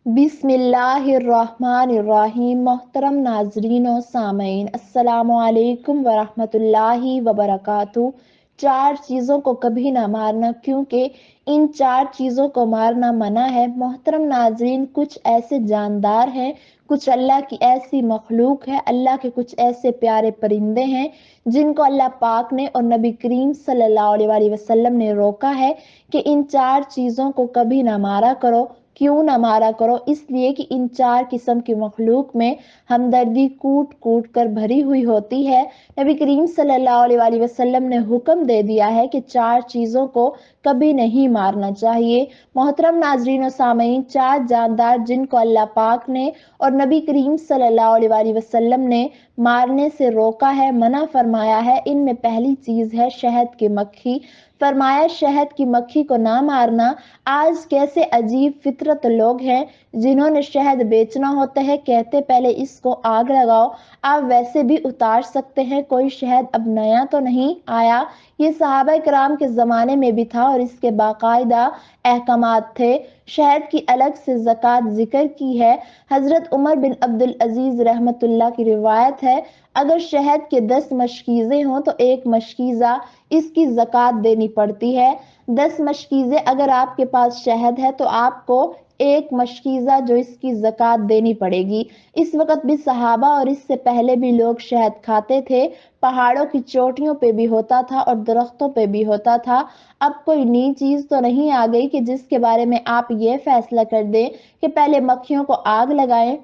बिस्मिल्लाहिर्रहमानिर्रहीम। मोहतरम नाजरीन और सामईन, अस्सलामु अलैकुम वरहमतुल्लाहि वबरकातुहू। चार चीज़ों को कभी ना मारना, क्योंकि इन चार चीज़ों को मारना मना है। मोहतरम नाजरीन, कुछ ऐसे जानदार हैं, कुछ अल्लाह की ऐसी मखलूक है, अल्लाह के कुछ ऐसे प्यारे परिंदे हैं जिनको अल्लाह पाक ने और नबी करीम सल्लल्लाहु अलैहि वसल्लम ने रोका है कि इन चार चीज़ों को कभी ना मारा करो। क्यों ना मारा करो? इसलिए कि इन चार किस्म की मखलूक में हमदर्दी कूट कूट कर भरी हुई होती है। नबी करीम सल्लल्लाहु अलैहि वसल्लम ने हुक्म दे दिया है कि चार चीज़ों को कभी नहीं मारना चाहिए। मोहतरम नाजरीन और सामईन, चार जानदार जिनको अल्लाह पाक ने और नबी करीम सल्लल्लाहु अलैहि वसल्लम ने मारने से रोका है, मना फरमाया है, इनमें पहली चीज़ है शहद की मक्खी। फरमाया शहद की मक्खी को ना मारना। आज कैसे अजीब फितरत लोग हैं, जिन्होंने शहद बेचना होता है कहते पहले इसको आग लगाओ, आप वैसे भी उतार सकते हैं, कोई शहद अब नया तो नहीं आया। ये सहाबा कराम के ज़माने में भी था और इसके बाकायदा अहकामात थे। शहद की अलग से ज़कात जिक्र की है। हज़रत उमर बिन अब्दुल अजीज़ रहमतुल्लाह की रिवायत है, अगर शहद के 10 मशकीज़े हों तो एक मशकीज़ा इसकी ज़कात देनी पड़ती है। 10 मशकीज़े अगर आपके पास शहद है तो आपको एक मशकीज़ा जो इसकी ज़कात देनी पड़ेगी। इस वक़्त भी सहाबा और इससे पहले भी लोग शहद खाते थे। पहाड़ों की चोटियों पे भी होता था और दरख्तों पे भी होता था। अब कोई नई चीज़ तो नहीं आ गई कि जिसके बारे में आप ये फैसला कर दें कि पहले मक्खियों को आग लगाएं।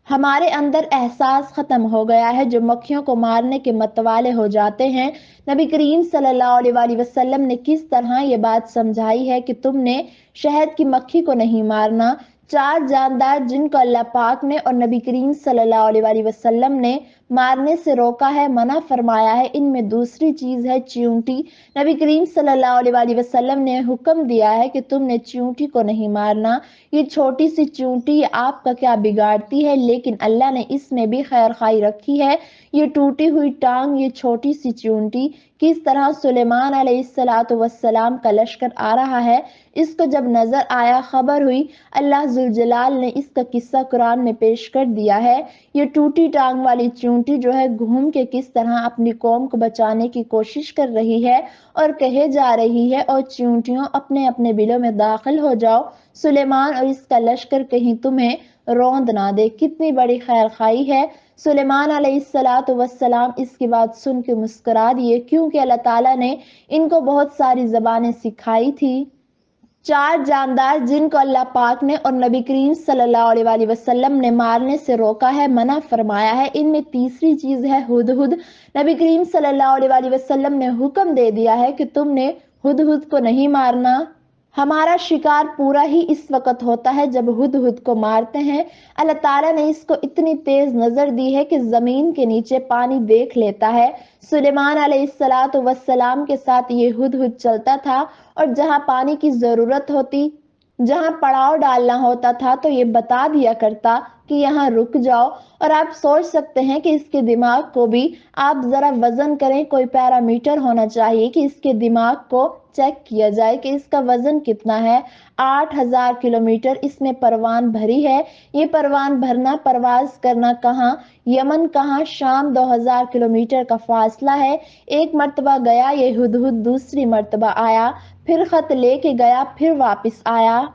हमारे अंदर एहसास खत्म हो गया है, जो मक्खियों को मारने के मतवाले हो जाते हैं। नबी करीम सल्लल्लाहु अलैहि वसल्लम ने किस तरह ये बात समझाई है कि तुमने शहद की मक्खी को नहीं मारना। चार जानदार जिनको अल्लाह पाक ने और नबी करीम सल्लल्लाहु अलैहि वसल्लम ने मारने से रोका है, मना फरमाया है, इनमें दूसरी चीज है चींटी। नबी करीम सल्लल्लाहु अलैहि वसल्लम ने हुक्म दिया है कि तुमने चींटी को नहीं मारना। ये छोटी सी चींटी आपका क्या बिगाड़ती है, लेकिन अल्लाह ने इसमें भी खैर खाई रखी है। ये टूटी हुई टांग, ये छोटी सी चींटी किस तरह सुलेमान अलैहिस्सलातु वस्सलाम का लश्कर आ रहा है, इसको जब नजर आया, खबर हुई, अल्लाह जुल जलाल ने इसका किस्सा कुरान में पेश कर दिया है। ये टूटी टांग वाली चींटी जो है घूम के किस तरह अपनी कौम को बचाने की कोशिश कर रही है और कहे जा रही है, और चींटियों अपने अपने बिलों में दाखिल हो जाओ, सुलेमान और इसका लश्कर कहीं तुम्हें रौंद ना दे। कितनी बड़ी खैर खाई है। सुलेमान अलैहिस्सलातु वस्सलाम इसकी बात सुन के मुस्कुरा दिए, क्योंकि अल्लाह ताला ने इनको बहुत सारी जबानें सिखाई थी। चार जानदार जिनको अल्लाह पाक ने और नबी करीम सल्लल्लाहु अलैहि वसल्लम ने मारने से रोका है, मना फरमाया है, इनमें तीसरी चीज है हुदहुद। नबी करीम सल्लल्लाहु अलैहि वसल्लम ने हुक्म दे दिया है कि तुमने हुदहुद को नहीं मारना। हमारा शिकार पूरा ही इस वक्त होता है जब हुदहुद को मारते हैं। अल्लाह ताला ने इसको इतनी तेज नजर दी है कि जमीन के नीचे पानी देख लेता है। सुलेमान अलैहिस्सलातु वस्सलाम के साथ ये हुदहुद चलता था, और जहां पानी की जरूरत होती, जहां पड़ाव डालना होता था, तो ये बता दिया करता कि यहाँ रुक जाओ। और आप सोच सकते हैं कि इसके दिमाग को भी आप जरा वजन करें, कोई पैरामीटर होना चाहिए कि इसके दिमाग को चेक किया जाए कि इसका वजन कितना है। 8000 किलोमीटर इसमें परवान भरी है। ये परवान भरना, परवाज करना कहाँ, यमन कहाँ, शाम 2000 किलोमीटर का फासला है। एक मर्तबा गया ये हुदहुद, दूसरी मर्तबा आया, फिर खत लेके गया, फिर वापस आया।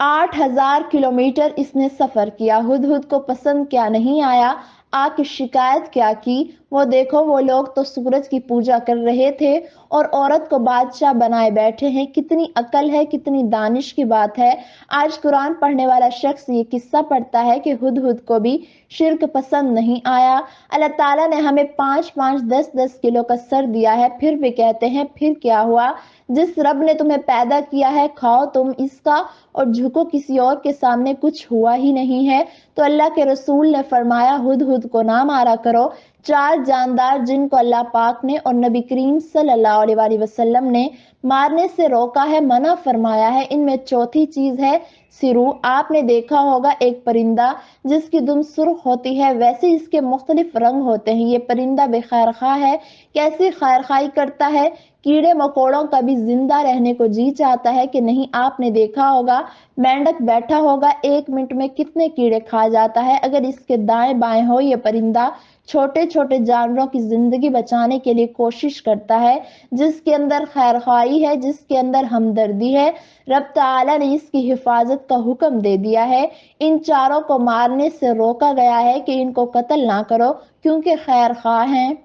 8000 किलोमीटर इसने सफर किया। हुदहुद को पसंद क्या नहीं आया, आके शिकायत क्या की। वो देखो, वो लोग तो सूरज की पूजा कर रहे थे और औरत को बादशाह बनाए बैठे हैं। कितनी अकल है, कितनी दानिश की बात है। आज कुरान पढ़ने वाला शख्स ये किस्सा पढ़ता है कि हुदहुद को भी शिर्क पसंद नहीं आया। अल्लाह ताला ने हमें 5-5, 10-10 किलो का सर दिया है, फिर भी कहते हैं फिर क्या हुआ। जिस रब ने तुम्हें पैदा किया है, खाओ तुम इसका और झुको किसी और के सामने, कुछ हुआ ही नहीं है। तो अल्लाह के रसूल ने फरमाया हुदहुद को ना मारा करो। चार जानदार जिनको अल्लाह पाक ने और नबी करीम सल्लल्लाहु अलैहि वसल्लम ने मारने से रोका है, मना फरमाया है, इनमें चौथी चीज है सिरू। आपने देखा होगा एक परिंदा जिसकी दुम सुर्ख होती है, वैसे इसके मुख्तलिफ रंग होते हैं। ये परिंदा बेखैर खा है। कैसी खैर खाई करता है कीड़े मकोड़ों का भी जिंदा रहने को जी चाहता है कि नहीं। आपने देखा होगा मेंढक बैठा होगा, 1 मिनट में कितने कीड़े खा जाता है। अगर इसके दाएं बाएं हो ये परिंदा छोटे छोटे जानवरों की जिंदगी बचाने के लिए कोशिश करता है, जिसके अंदर खैरखाई है, जिसके अंदर हमदर्दी है। रब ताला ने इसकी हिफाजत का हुक्म दे दिया है। इन चारों को मारने से रोका गया है कि इनको कत्ल ना करो, क्योंकि खैरखा हैं।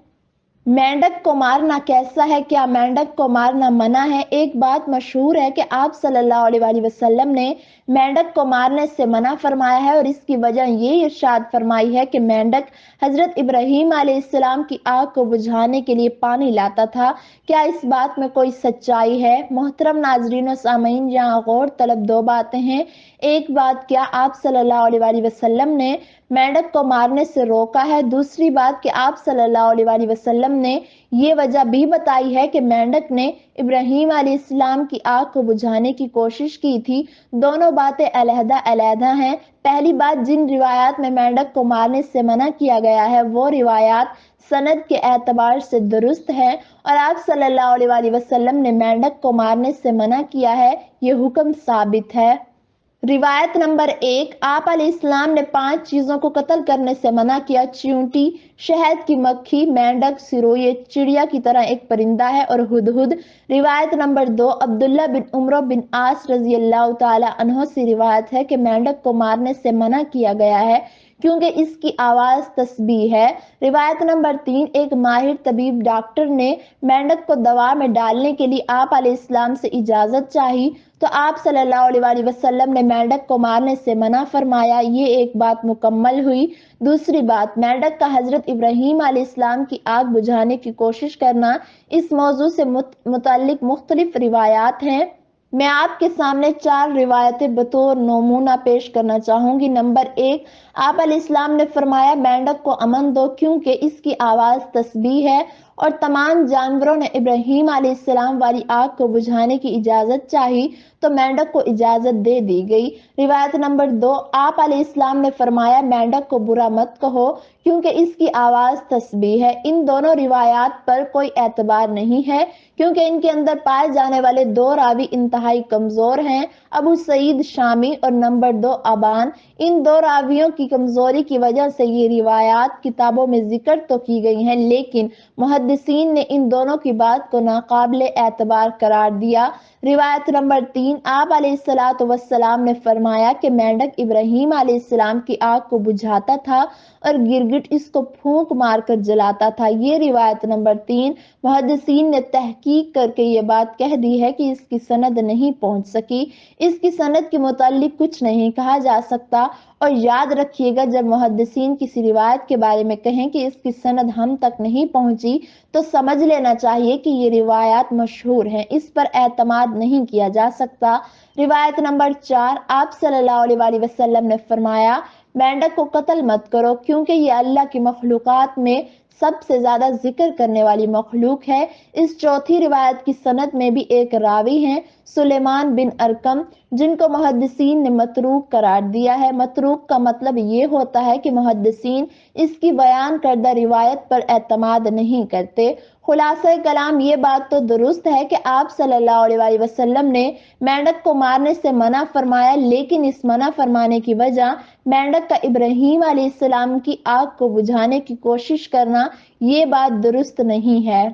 मेंढक को मारना कैसा है? क्या मेंढक को मारना मना है? एक बात मशहूर है कि आप सल्लल्लाहु अलैहि वसल्लम ने मेंढक को मारने से मना फरमाया है, और इसकी वजह ये इरशाद फरमाई है कि मेंढक हजरत इब्राहीम अलैहिस्सलाम की आग को बुझाने के लिए पानी लाता था। क्या इस बात में कोई सच्चाई है? मोहतरम नाजरीन और सामीन, यहाँ गौर तलब दो बातें हैं। एक बात, क्या आप सल्लल्लाहु अलैहि वसल्लम ने मेंढक को मारने से रोका है? दूसरी बात कि आप सल्लल्लाहु अलैहि वसल्लम ने ये वजह भी बताई है कि मेंढक ने इब्राहीम अलैहिस्सलाम की आग को बुझाने की कोशिश की थी। दोनों बातें अलहदा अलहदा हैं। पहली बात, जिन रिवायात में मेंढक को मारने से मना किया गया है वो रिवायात सनद के एतबार से दुरुस्त है, और आप सल्लल्लाहु अलैहि वसल्लम ने मेंढक को मारने से मना किया है, ये हुक्म साबित है। रिवायत नंबर 1, आप अलैहिस्सलाम ने 5 चीजों को कत्ल करने से मना किया। चींटी, शहद की मक्खी, मेंढक, सिरोही चिड़िया की तरह एक परिंदा है, और हुदहुद। रिवायत नंबर 2, अब्दुल्ला बिन उमर बिन आस रजी अल्लाह ताला अन्हो से रिवायत है कि मेंढक को मारने से मना किया गया है क्योंकि इसकी आवाज तस्बीह है। रिवायत नंबर 3, एक माहिर तबीब डॉक्टर ने मेंढक को दवा में डालने के लिए आप अलैहिस्सलाम से इजाजत चाही, तो आप सल्लल्लाहु अलैहि वसल्लम ने मेंढक को मारने से मना फरमाया। ये एक बात मुकम्मल हुई। दूसरी बात, मेंढक का हजरत इब्राहीम अलैहिस्सलाम की आग बुझाने की कोशिश करना, इस मौजू से मुतल्लिक मुख्तलिफ रिवायात हैं। मैं आपके सामने 4 रिवायतें बतौर नमूना पेश करना चाहूंगी। नंबर 1, आप अलैहिस्सलाम ने फरमाया मेंढक को अमन दो क्योंकि इसकी आवाज तस्बीह है, और तमाम जानवरों ने इब्राहीम अलैहिस्सलाम वाली आग को बुझाने की इजाजत चाही तो मेंढक को इजाजत दे दी गई। रिवायत नंबर 2, आप अलैहिस्सलाम ने फरमाया मेंढक को बुरा मत कहो क्योंकि इसकी आवाज तस्बीह है। इन दोनों रिवायात पर कोई एतबार नहीं है क्योंकि इनके अंदर पाए जाने वाले 2 रावी इंतहाई कमजोर हैं, अबू सईद शामी और नंबर 2 अबान। इन 2 रावियों की कमजोरी की वजह से ये रिवायात किताबों में जिक्र तो की गई हैं, लेकिन मुहद्दिसीन ने इन दोनों की बात को नाकाबिले एतबार करार दिया। रिवायत नंबर 3, आप अलैहिस्सलातु वस्सलाम ने फरमाया कि मेंढक इब्राहीम अलैहिस्सलाम की आग को बुझाता था और गिरगिट इसको फूंक मारकर जलाता था। ये रिवायत नंबर 3 मुहद्दिसीन ने तहकीक करके ये बात कह दी है कि इसकी सनद नहीं पहुंच सकी। इसकी सनद के मुतालिक कुछ नहीं कहा जा सकता, और याद रखिएगा जब मुहद्दिसीन किसी रिवायत के बारे में कहें कि इसकी सनद हम तक नहीं पहुंची तो समझ लेना चाहिए कि ये रिवायात मशहूर हैं, इस पर एतमाद नहीं किया जा सकता। रिवायत नंबर 4, आप सल्लल्लाहु अलैहि वसल्लम ने फरमाया मेंढक को कत्ल मत करो क्योंकि ये अल्लाह की मखलूकात में सबसे ज्यादा जिक्र करने वाली मखलूक है। इस चौथी रिवायत की सनद में भी एक रावी हैं सुलेमान बिन अरकम, जिनको मुहद्दिसीन ने मतरूक करार दिया है। मतरूक का मतलब ये होता है कि मुहद्दिसीन इसकी बयान करदा रिवायत पर एतमाद नहीं करते। खुलासा कलाम, ये बात तो दुरुस्त है कि आप सल्लल्लाहु अलैहि वसल्लम ने मेंढक को मारने से मना फरमाया, लेकिन इस मना फरमाने की वजह मेंढक का इब्राहीम अलैहिस्सलाम की आग को बुझाने की कोशिश करना, ये बात दुरुस्त नहीं है।